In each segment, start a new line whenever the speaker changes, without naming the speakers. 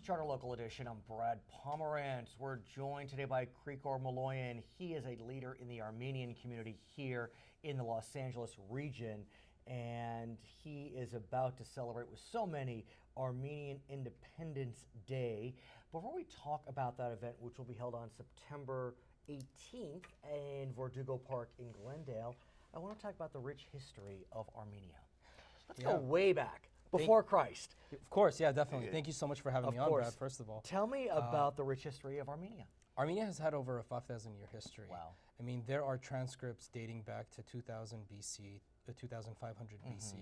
Charter Local Edition. I'm Brad Pomerance. We're joined today by Krikor Moloyan. He is a leader in the Armenian community here in the Los Angeles region, and he is about to celebrate with so many Armenian Independence Day. Before we talk about that event, which will be held on September 18th in Verdugo Park in Glendale, I want to talk about the rich history of Armenia. Let's go way back, before Christ.
Of course, yeah, definitely. Thank you so much for having me on, Brad, first of all.
Tell me about the rich history of Armenia.
Armenia has had over a 5,000-year history.
Wow.
I mean, there are transcripts dating back to 2000 BC, 2500 BC.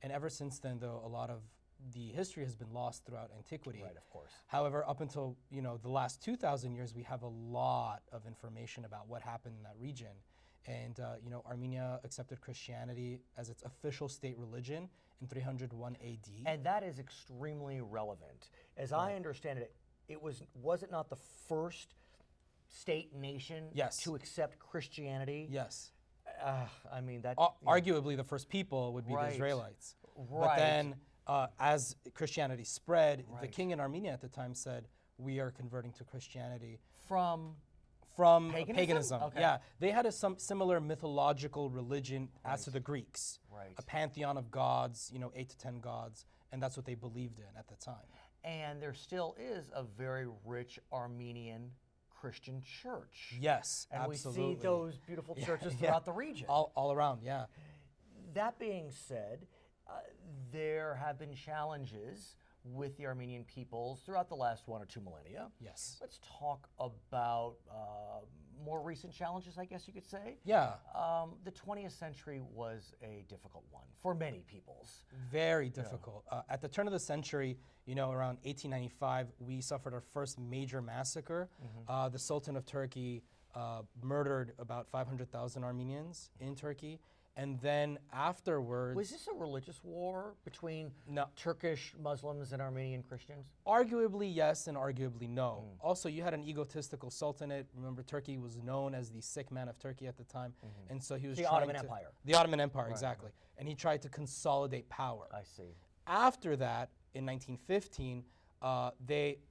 And ever since then, though, a lot of the history has been lost throughout antiquity.
Right, of course.
However, up until, the last 2,000 years, we have a lot of information about what happened in that region. And, Armenia accepted Christianity as its official state religion in 301 AD.
And that is extremely relevant. As I understand it, was it not the first state nation to accept Christianity?
Yes.
I mean, that...
arguably, the first people would be the Israelites.
Right.
But then, as Christianity spread, the king in Armenia at the time said, we are converting to Christianity. From paganism.
Okay.
Yeah, they had some similar mythological religion as to the Greeks.
Right.
A pantheon of gods, 8 to 10 gods, and that's what they believed in at the time.
And there still is a very rich Armenian Christian church.
Yes,
and
absolutely.
we see those beautiful churches throughout the region.
All around, yeah.
That being said, there have been challenges with the Armenian peoples throughout the last 1 or 2 millennia.
Yes.
Let's talk about more recent challenges, I guess you could say.
Yeah.
The 20th century was a difficult one for many peoples.
Very difficult. At the turn of the century, around 1895, we suffered our first major massacre. The Sultan of Turkey murdered about 500,000 Armenians in Turkey. And then afterwards...
Was this a religious war between Turkish Muslims and Armenian Christians?
Arguably yes, and arguably no. Also, you had an egotistical sultanate. Remember, Turkey was known as the sick man of Turkey at the time. And so he was
the Ottoman Empire.
The Ottoman Empire, exactly. And he tried to consolidate power.
I see.
After that, in 1915, the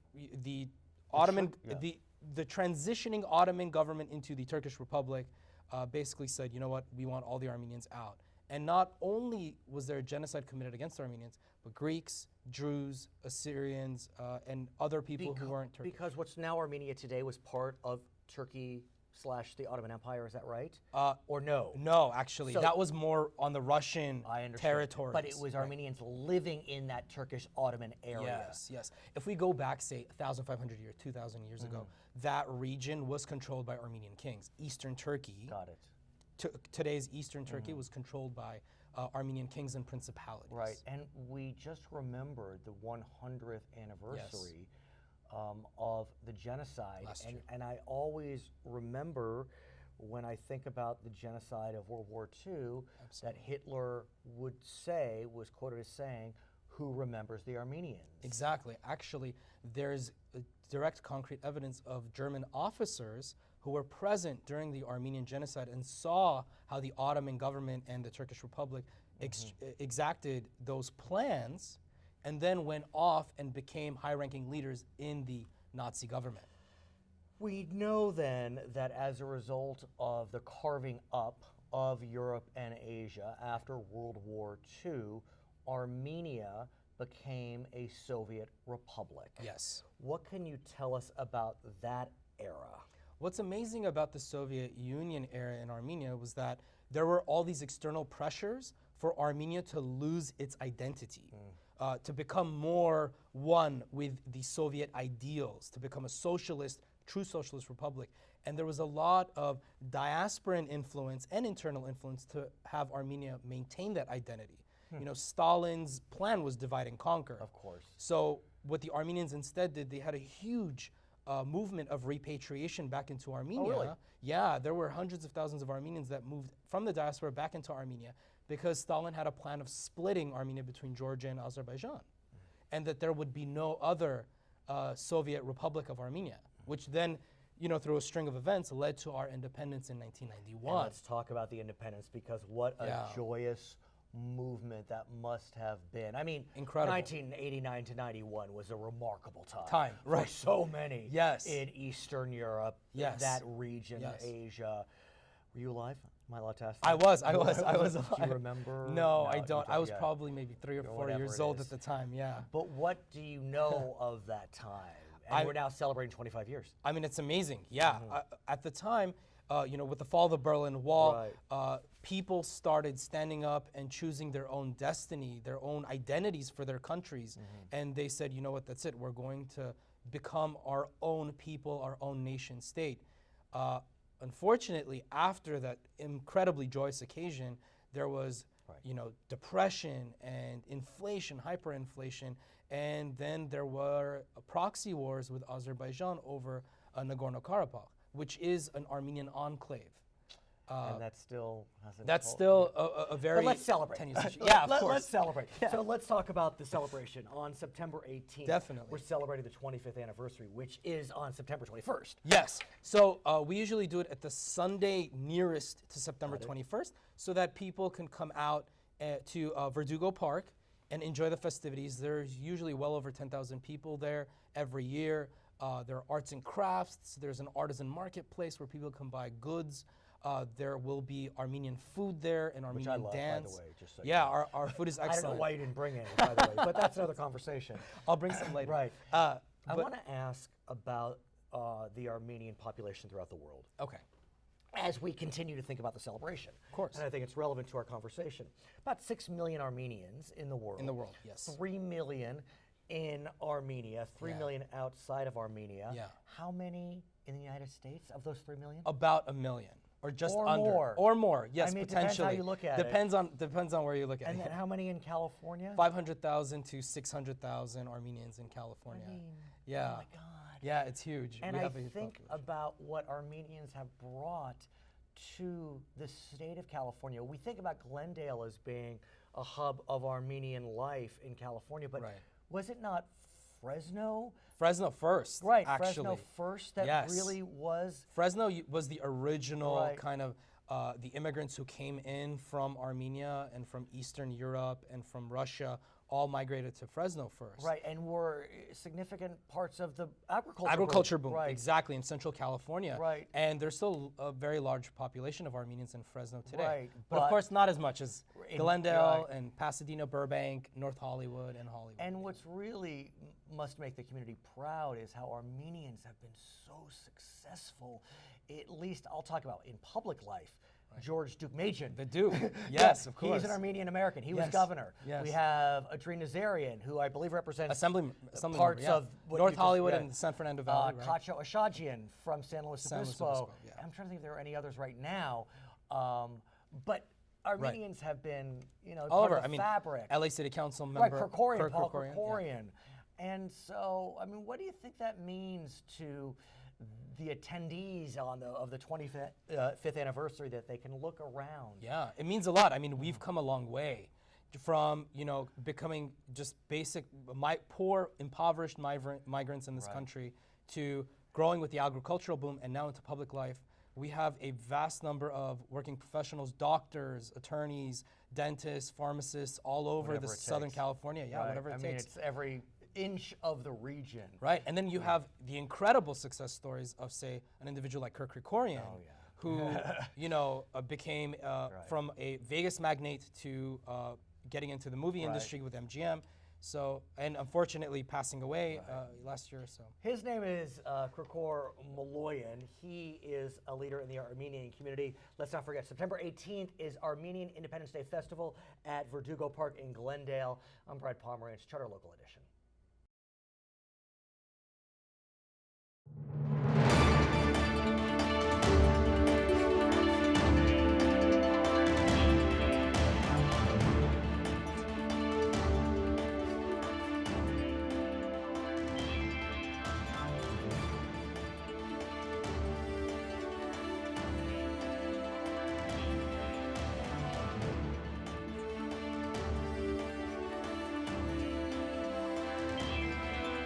transitioning Ottoman government into the Turkish Republic basically said, you know what, we want all the Armenians out. And not only was there a genocide committed against Armenians, but Greeks, Druze, Assyrians, and other people who weren't Turkish.
Because what's now Armenia today was part of Turkey / the Ottoman Empire, is that right? Or no?
No, actually. That was more on the Russian territories.
But it was Armenians living in that Turkish Ottoman area.
Yes, yes. If we go back, say, 1,500 years, 2,000 years ago, that region was controlled by Armenian kings. Eastern Turkey, today's Eastern Turkey, was controlled by Armenian kings and principalities.
Right, and we just remembered the 100th anniversary of the genocide. And I always remember when I think about the genocide of World War II that Hitler was quoted as saying, who remembers the Armenians?
Exactly. Actually, there's direct concrete evidence of German officers who were present during the Armenian genocide and saw how the Ottoman government and the Turkish Republic exacted those plans and then went off and became high-ranking leaders in the Nazi government.
We know then that as a result of the carving up of Europe and Asia after World War II, Armenia became a Soviet republic.
Yes.
What can you tell us about that era?
What's amazing about the Soviet Union era in Armenia was that there were all these external pressures for Armenia to lose its identity. To become more one with the Soviet ideals, to become a socialist, true socialist republic. And there was a lot of diasporan influence and internal influence to have Armenia maintain that identity. Stalin's plan was divide and conquer.
Of course.
So what the Armenians instead did, they had a huge movement of repatriation back into Armenia.
Oh, really?
Yeah, there were hundreds of thousands of Armenians that moved from the diaspora back into Armenia because Stalin had a plan of splitting Armenia between Georgia and Azerbaijan, and that there would be no other Soviet Republic of Armenia, which then, through a string of events, led to our independence in 1991.
And let's talk about the independence, because what a joyous movement that must have been. I mean,
Incredible.
1989 to 91 was a remarkable time. For
Right.
so many.
Yes.
In Eastern Europe,
Yes.
that region,
Yes.
Asia. Were you alive? Am I allowed to ask that?
I was
You were
alive.
Do you remember?
No, I
you
don't. I was
yeah.
probably maybe 3 or 4
whatever
years
it
old
is.
at the time, yeah.
But what do you know of that time? And we're now celebrating 25 years.
I mean, it's amazing. Yeah. At the time, you know, with the fall of the Berlin Wall, people started standing up and choosing their own destiny, their own identities for their countries. And they said, you know what, that's it. We're going to become our own people, our own nation state. Unfortunately, after that incredibly joyous occasion, there was, you know, depression and inflation, hyperinflation, and then there were proxy wars with Azerbaijan over Nagorno-Karabakh, which is an Armenian enclave.
And that still hasn't.
That's still a very.
But let's celebrate.
tenuous issue. Yeah, of course.
Let's celebrate. So let's talk about the celebration on September 18th.
Definitely.
We're celebrating the 25th anniversary, which is on September 21st.
Yes. So we usually do it at the Sunday nearest to September 21st, so that people can come out to Verdugo Park and enjoy the festivities. There's usually well over 10,000 people there every year. There are arts and crafts. There's an artisan marketplace where people can buy goods. There will be Armenian food there and Armenian
Which I love,
dance.
by the way, just so
yeah,
you know.
our food is
I
excellent.
don't know why you didn't bring any, by the way, but that's another conversation.
I'll bring some later.
Right.
I
I want to ask about the Armenian population throughout the world,
Okay.
as we continue to think about the celebration.
Of course.
And I think it's relevant to our conversation. About 6 million Armenians in the world.
In the world, yes.
3 million in Armenia, 3 million outside of Armenia.
Yeah.
How many in the United States of those 3 million?
About 1 million. Or just
Or
under.
more.
Or more, yes,
I mean, it
potentially.
depends how you look at it.
Depends on where you look at
And
it.
then how many in California?
500,000 to 600,000 Armenians in California.
I mean,
yeah.
Oh my God.
Yeah, it's huge.
And
We
I
have a huge
think
population.
about what Armenians have brought to the state of California. We think about Glendale as being a hub of Armenian life in California, but
Right.
was it not Fresno?
Fresno first,
Right,
actually.
Fresno first that
Yes.
really was.
Fresno was the original
Right.
kind of the immigrants who came in from Armenia and from Eastern Europe and from Russia all migrated to Fresno first.
Right, and were significant parts of the
Agriculture boom,
Right.
exactly, in Central California.
Right.
And there's still a very large population of Armenians in Fresno today.
Right,
But of
but
course, not as much as
in-
Glendale
right.
and Pasadena, Burbank, North Hollywood, and Hollywood.
And what's really must make the community proud is how Armenians have been so successful, at least I'll talk about in public life. George Dukmajian.
The Duke, yes, of course.
He's an Armenian American. He was
Yes,
governor.
yes.
We have Adrien Nazarian, who I believe represents
Assembly
parts
yeah.
of what
North
you just
Hollywood
read.
and the San Fernando Valley, right?
Kacho Ashajian from San Luis
San Luis
Obispo.
Obispo, yeah.
I'm trying to think if there are any others right now. But Armenians have been,
All
part
over.
of the
I mean,
fabric.
LA City Council
Right,
member
Krikorian, Paul
Krikorian,
Krikorian. And so, I mean, what do you think that means to the attendees of the 25th anniversary, that they can look around?
Yeah, it means a lot. I mean, we've come a long way from, becoming just basic, poor, impoverished migrants in this country to growing with the agricultural boom and now into public life. We have a vast number of working professionals, doctors, attorneys, dentists, pharmacists, all over
Whatever it
Southern
takes.
California. Yeah,
Right.
whatever it
I
takes.
mean, it's every inch of the region.
Right, and then you have the incredible success stories of, say, an individual like Krikorian, who, became from a Vegas magnate to getting into the movie industry with MGM. So, and unfortunately passing away last year or so.
His name is Krikor Moloyan. He is a leader in the Armenian community. Let's not forget, September 18th is Armenian Independence Day Festival at Verdugo Park in Glendale. I'm Brad Pomerance, Charter Local Edition.